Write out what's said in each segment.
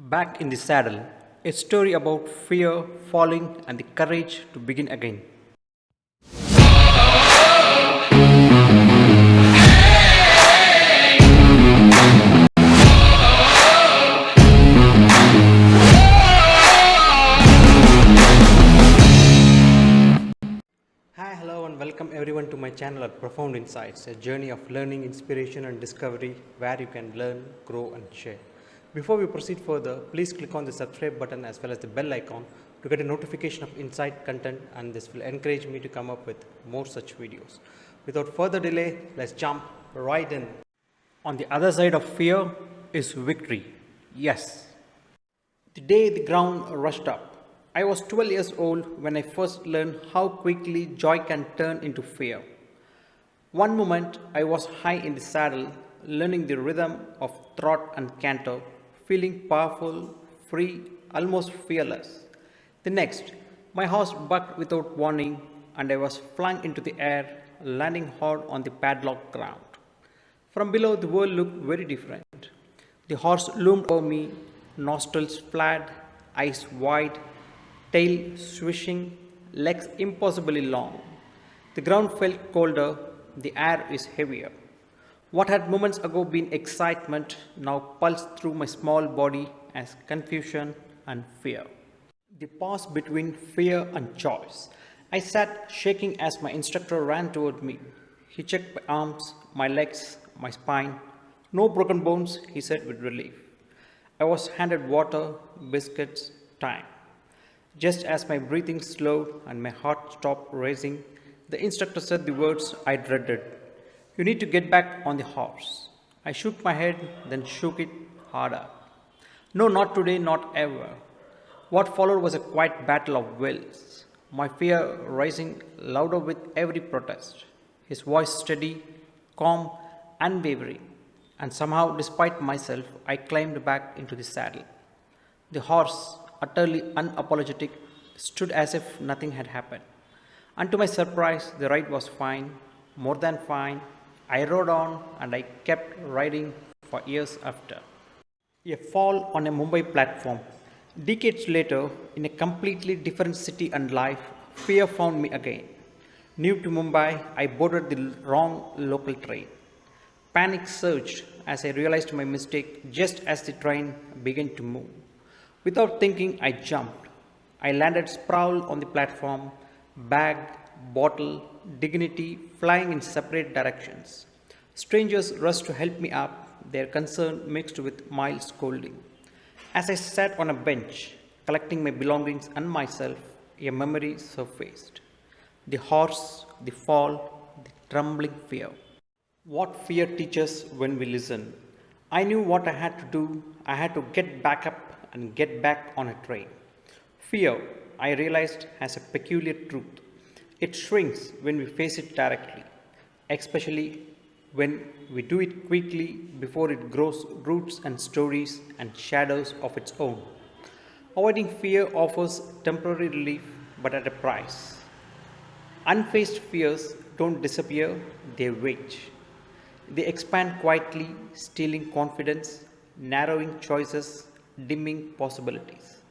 Back in the Saddle, a story about fear, falling, and the courage to begin again. Hi, hello, and welcome everyone to my channel at Profound Insights, a journey of learning, inspiration, and discovery where you can learn, grow, and share. Before we proceed further, please click on the subscribe button as well as the bell icon to get a notification of insight content, and this will encourage me to come up with more such videos. Without further delay, let's jump right in. On the other side of fear is victory. Yes. The day the ground rushed up. I was 12 years old when I first learned how quickly joy can turn into fear. One moment I was high in the saddle, learning the rhythm of trot and canter, feeling powerful, free, almost fearless. The next, my horse bucked without warning, and I was flung into the air, landing hard on the padlocked ground. From below, the world looked very different. The horse loomed over me, nostrils flat, eyes wide, tail swishing, legs impossibly long. The ground felt colder, the air is heavier. What had moments ago been excitement now pulsed through my small body as confusion and fear. The pause between fear and choice. I sat shaking as my instructor ran toward me. He checked my arms, my legs, my spine. No broken bones, he said with relief. I was handed water, biscuits, time. Just as my breathing slowed and my heart stopped racing, the instructor said the words I dreaded. You need to get back on the horse. I shook my head, then shook it harder. No, not today, not ever. What followed was a quiet battle of wills, my fear rising louder with every protest. His voice steady, calm, unwavering, and somehow, despite myself, I climbed back into the saddle. The horse, utterly unapologetic, stood as if nothing had happened. And to my surprise, the ride was fine, more than fine. I rode on and I kept riding for years after. A fall on a Mumbai platform. Decades later, in a completely different city and life, fear found me again. New to Mumbai, I boarded the wrong local train. Panic surged as I realized my mistake just as the train began to move. Without thinking, I jumped. I landed sprawled on the platform, bag, bottle, dignity flying in separate directions. Strangers rushed to help me up, their concern mixed with mild scolding. As I sat on a bench, collecting my belongings and myself, a memory surfaced. The horse, the fall, the trembling fear. What fear teaches when we listen. I knew what I had to do. I had to get back up and get back on a train. Fear, I realized, has a peculiar truth. It shrinks when we face it directly, especially when we do it quickly before it grows roots and stories and shadows of its own. Avoiding fear offers temporary relief but at a price. Unfaced fears don't disappear, they wait. They expand quietly, stealing confidence, narrowing choices, dimming possibilities.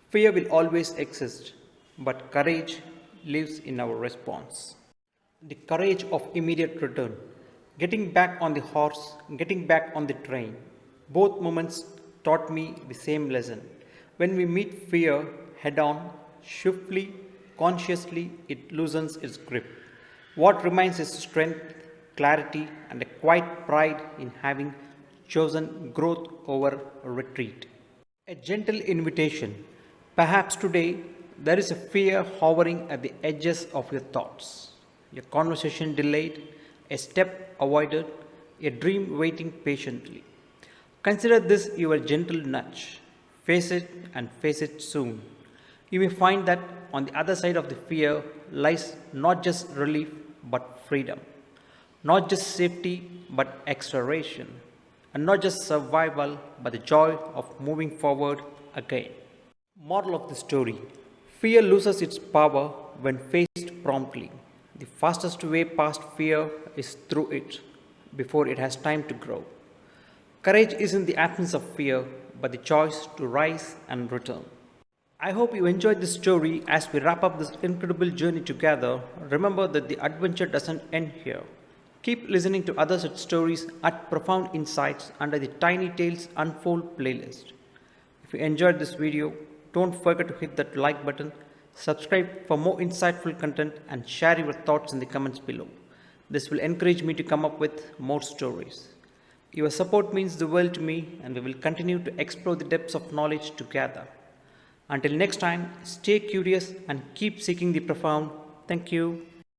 Fear will always exist, but courage lives in our response. The courage of immediate return. Getting back on the horse, getting back on the train. Both moments taught me the same lesson. When we meet fear head on, swiftly, consciously, it loosens its grip. What remains is strength, clarity, and a quiet pride in having chosen growth over retreat. A gentle invitation. Perhaps today there is a fear hovering at the edges of your thoughts. A conversation delayed, a step avoided, a dream waiting patiently. Consider this your gentle nudge. Face it and face it soon. You may find that on the other side of the fear lies not just relief but freedom. Not just safety but exploration. And not just survival but the joy of moving forward again. Moral of the story. Fear loses its power when faced promptly. The fastest way past fear is through it before it has time to grow. Courage isn't the absence of fear but the choice to rise and return. I hope you enjoyed this story as we wrap up this incredible journey together. Remember that the adventure doesn't end here. Keep listening to others' stories at Profound Insights under the Tiny Tales Unfold playlist. If you enjoyed this video, don't forget to hit that like button, subscribe for more insightful content, and share your thoughts in the comments below. This will encourage me to come up with more stories. Your support means the world to me, and we will continue to explore the depths of knowledge together. Until next time, stay curious and keep seeking the profound. Thank you.